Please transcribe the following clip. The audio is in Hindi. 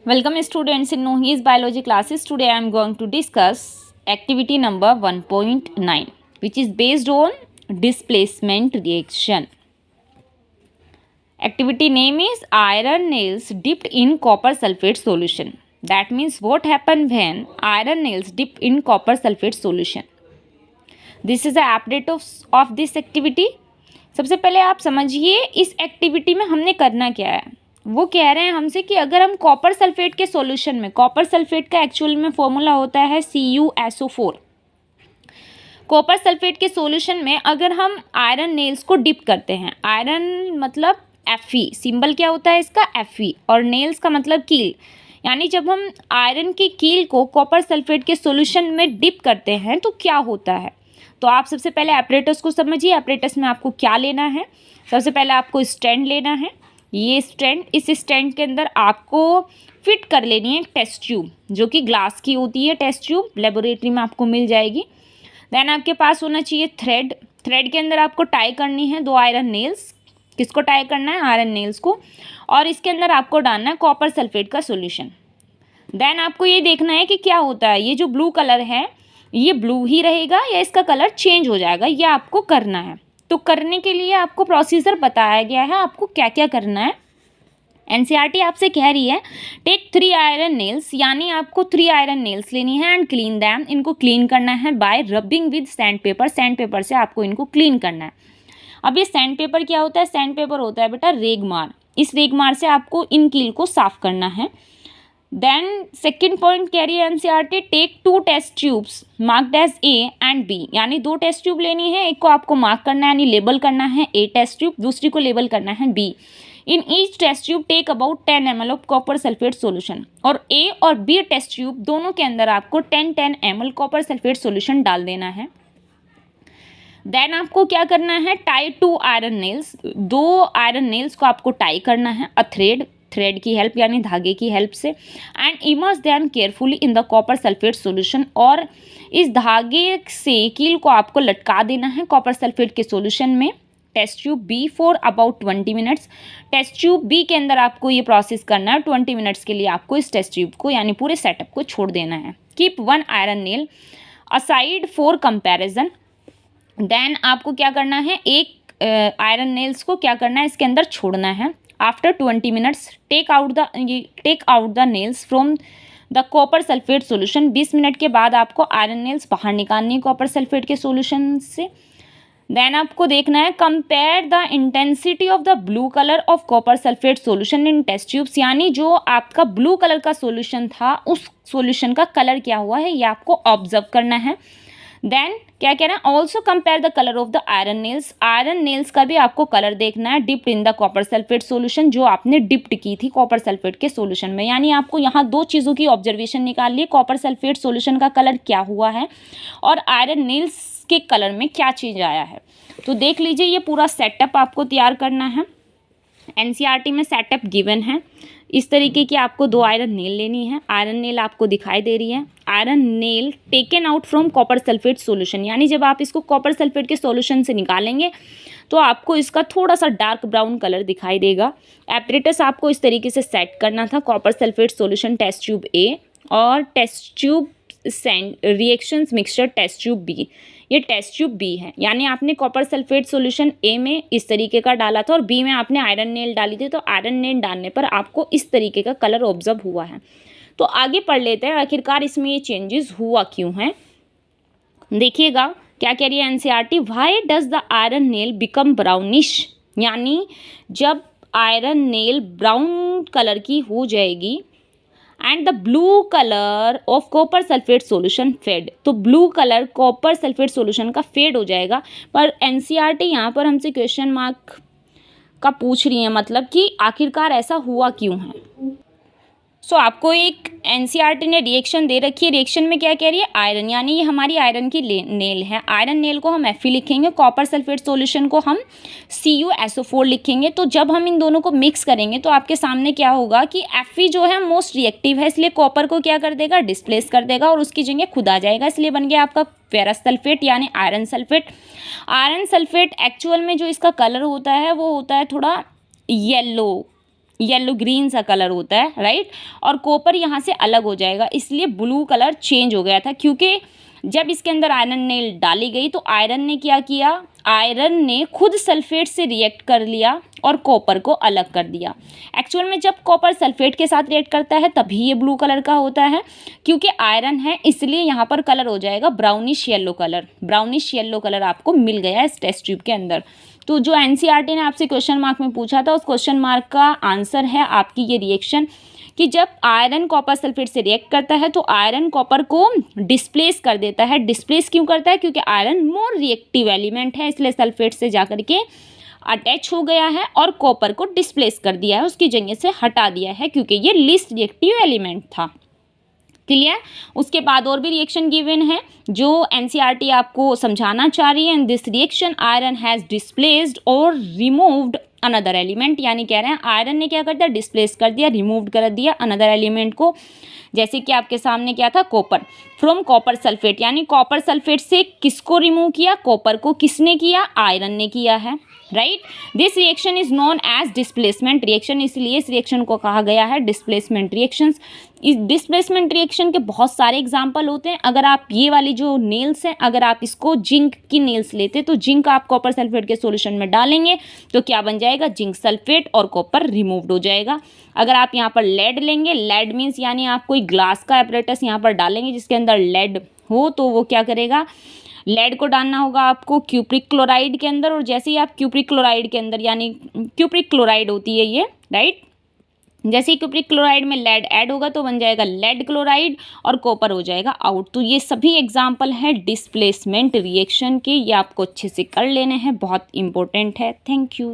Welcome students in Nohi's biology classes. Today I am going to discuss activity number 1.9 which is based on displacement reaction. Activity name is iron nails dipped in copper sulfate solution. That means what happened when iron nails dipped in copper sulfate solution. This is the update of this activity. सबसे पहले आप समझिए इस एक्टिविटी में हमने करना क्या है. वो कह रहे हैं हमसे कि अगर हम कॉपर सल्फेट के सॉल्यूशन में, कॉपर सल्फेट का एक्चुअल में फॉर्मूला होता है CuSO4. कॉपर सल्फेट के सॉल्यूशन में अगर हम आयरन नेल्स को डिप करते हैं, आयरन मतलब Fe, सिंबल क्या होता है इसका Fe, और नेल्स का मतलब कील, यानी जब हम आयरन की कील को कॉपर सल्फेट के सॉल्यूशन में डिप करते हैं तो क्या होता है. तो आप सबसे पहले एपरेटस को समझिए. एपरेटस में आपको क्या लेना है. सबसे पहले आपको स्टैंड लेना है. ये स्टैंड, इस स्टैंड के अंदर आपको फिट कर लेनी है टेस्ट ट्यूब, जो कि ग्लास की होती है. टेस्ट ट्यूब लेबोरेटरी में आपको मिल जाएगी. देन आपके पास होना चाहिए थ्रेड. थ्रेड के अंदर आपको टाई करनी है 2 आयरन नेल्स. किसको टाई करना है? आयरन नेल्स को. और इसके अंदर आपको डालना है कॉपर सल्फेट का सॉल्यूशन. देन आपको ये देखना है कि क्या होता है. ये जो ब्लू कलर है ये ब्लू ही रहेगा या इसका कलर चेंज हो जाएगा, ये आपको करना है. तो करने के लिए आपको प्रोसीजर बताया गया है, आपको क्या क्या करना है. एनसीईआरटी आपसे कह रही है टेक 3 आयरन नेल्स, यानी आपको 3 आयरन नेल्स लेनी है एंड क्लीन दैम. इनको क्लीन करना है bye rubbing with sand paper. Sand paper से आपको इनको क्लीन करना है. अब ये सैंड पेपर क्या होता है? सैंड पेपर होता है बेटा रेगमार. इस रेगमार से आपको इन कील को साफ करना है. देन सेकेंड पॉइंट कह रही है NCERT take 2 test tubes marked as A and B, यानी 2 टेस्ट ट्यूब लेनी है. एक को आपको मार्क करना है यानी लेबल करना है ए टेस्ट ट्यूब, दूसरी को लेबल करना है B. In each test tube take about 10 ml of copper sulphate solution. और ए और बी टेस्ट ट्यूब दोनों के अंदर आपको 10 ml कॉपर सल्फेट सॉल्यूशन डाल देना है. देन आपको क्या करना है? Tie 2 iron nails. 2 iron nails को आपको टाई करना है अ थ्रेड की हेल्प यानी धागे की हेल्प से. And immerse them carefully in the copper sulphate solution. और इस धागे से कील को आपको लटका देना है कॉपर सल्फेट के सॉल्यूशन में. Test tube B for about 20 minutes. Test tube B के अंदर आपको ये प्रोसेस करना है. 20 मिनट्स के लिए आपको इस टेस्ट ट्यूब को यानी पूरे सेटअप को छोड़ देना है. Keep 1 iron nail aside for comparison. Then आपको क्या करना है? एक आयरन नेल्स को क्या करना है? इसके अंदर छोड़ना है. After 20 minutes take out the nails from the copper sulphate solution. 20 minute के बाद आपको आयरन नेल्स बाहर निकालनी है कॉपर सल्फेट के सॉल्यूशन से. देन आपको देखना है compare the intensity of the blue colour of copper sulphate solution in test tubes, यानी जो आपका ब्लू कलर का सॉल्यूशन था उस सॉल्यूशन का कलर क्या हुआ है ये आपको ऑब्जर्व करना है. देन क्या कह रहा है? Also compare the colour of the iron nails. Iron nails का भी आपको कलर देखना है dipped in the copper sulphate solution, जो आपने डिप्ड की थी कॉपर सल्फेट के सॉल्यूशन में. यानी आपको यहाँ 2 चीज़ों की ऑब्जर्वेशन निकाल ली, कॉपर सल्फेट सॉल्यूशन का कलर क्या हुआ है और आयरन नेल्स के कलर में क्या चेंज आया है. तो देख लीजिए ये पूरा सेटअप आपको तैयार करना है. एनसीईआरटी में सेटअप गिवन है. इस तरीके की आपको 2 आयरन नेल लेनी है. आयरन नेल आपको दिखाई दे रही है. Iron nail taken out from copper sulphate solution, यानी जब आप इसको कॉपर सल्फेट के सॉल्यूशन से निकालेंगे तो आपको इसका थोड़ा सा डार्क ब्राउन कलर दिखाई देगा. एपरेटस आपको इस तरीके से सेट करना था. Copper sulphate solution test tube A और test tube reactions mixture test tube B. ये टेस्ट ट्यूब बी है, यानी आपने कॉपर सल्फेट सॉल्यूशन ए में इस तरीके का डाला था और बी में आपने आयरन नेल डाली थी. तो आयरन नेल डालने पर आपको इस तरीके का कलर ऑब्जर्व हुआ है. तो आगे पढ़ लेते हैं आखिरकार इसमें ये चेंजेस हुआ क्यों है. देखिएगा क्या कह रही है NCERT. Why does the iron nail become brownish, यानी जब आयरन नेल ब्राउन कलर की हो जाएगी and the blue colour of copper sulphate solution fade. तो blue colour copper sulphate solution का फेड हो जाएगा. पर एनसीईआरटी यहाँ पर हमसे क्वेश्चन मार्क का पूछ रही है, मतलब कि आखिरकार ऐसा हुआ क्यों है. सो आपको एक एनसीईआरटी ने रिएक्शन दे रखी है. रिएक्शन में क्या कह रही है? आयरन, यानी ये हमारी आयरन की नेल है. आयरन नेल को हम Fe लिखेंगे, कॉपर सल्फेट सॉल्यूशन को हम CuSO4 लिखेंगे. तो जब हम इन दोनों को मिक्स करेंगे तो आपके सामने क्या होगा कि Fe जो है मोस्ट रिएक्टिव है, इसलिए कॉपर को क्या कर देगा? डिस्प्लेस कर देगा और उसकी जगह खुद आ जाएगा. इसलिए बन गया आपका फेरस सल्फेट यानी iron sulphate. Iron sulphate actual में जो इसका कलर होता है वो होता है थोड़ा येलो येलो ग्रीन सा कलर होता है, राइट। और कॉपर यहाँ से अलग हो जाएगा, इसलिए ब्लू कलर चेंज हो गया था, क्योंकि जब इसके अंदर आयरन नेल डाली गई तो आयरन ने क्या किया, आयरन ने खुद सल्फेट से रिएक्ट कर लिया और कॉपर को अलग कर दिया। एक्चुअल में जब कॉपर सल्फेट के साथ रिएक्ट करता है तभी ये ब्लू कलर का होता है, क्योंकि आयरन है इसलिए यहाँ पर कलर हो जाएगा brownish yellow colour. Brownish yellow colour आपको मिल गया इस टेस्ट ट्यूब के अंदर। तो जो एनसीईआरटी ने आपसे क्वेश्चन मार्क में पूछा था उस क्वेश्चन मार्क का आंसर है आपकी ये रिएक्शन, कि जब आयरन कॉपर सल्फेट से रिएक्ट करता है तो आयरन कॉपर को डिस्प्लेस कर देता है। डिस्प्लेस क्यों करता है, क्योंकि आयरन मोर रिएक्टिव एलिमेंट है, इसलिए सल्फेट से जाकर के अटैच हो गया है और कॉपर को डिस्प्लेस कर दिया है, उसकी जगह से हटा दिया है, क्योंकि ये लीस्ट रिएक्टिव एलिमेंट था। क्लियर। उसके बाद और भी रिएक्शन गिवन है जो एनसीईआरटी आपको समझाना चाह रही है। In this reaction iron has displaced और रिमूव्ड अनदर एलिमेंट, यानी कह रहे हैं आयरन ने क्या कर दिया, डिस्प्लेस कर दिया, रिमूव कर दिया अनदर एलिमेंट को। जैसे कि आपके सामने क्या था, कॉपर फ्रॉम कॉपर सल्फेट, यानी कॉपर सल्फेट से किसको रिमूव किया, कॉपर को। किसने किया, आयरन ने किया है, right. This reaction is known as displacement reaction, इसलिए इस रिएक्शन को कहा गया है डिस्प्लेसमेंट रिएक्शंस। इस डिस्प्लेसमेंट रिएक्शन के बहुत सारे एग्जाम्पल होते हैं। अगर आप ये वाली जो नेल्स हैं, अगर आप इसको जिंक की नेल्स लेते तो जिंक आप कॉपर सल्फेट के सॉल्यूशन में डालेंगे तो क्या बन जाएगा, जिंक सल्फेट, और कॉपर रिमूव्ड हो जाएगा। अगर आप यहाँ पर लेड लेंगे, लेड मीन्स यानी आप कोई ग्लास का एपरेटस यहाँ पर डालेंगे जिसके अंदर लेड हो, तो वो क्या करेगा, लेड को डालना होगा आपको क्यूप्रिक क्लोराइड के अंदर, और जैसे ही आप क्यूप्रिक क्लोराइड के अंदर, यानी क्यूप्रिक क्लोराइड होती है ये, राइट, जैसे ही क्यूप्रिक क्लोराइड में लेड ऐड होगा तो बन जाएगा लेड क्लोराइड और कॉपर हो जाएगा आउट। तो ये सभी एग्जाम्पल हैं डिस्प्लेसमेंट रिएक्शन के, ये आपको अच्छे से कर लेने हैं, बहुत इंपॉर्टेंट है। Thank you.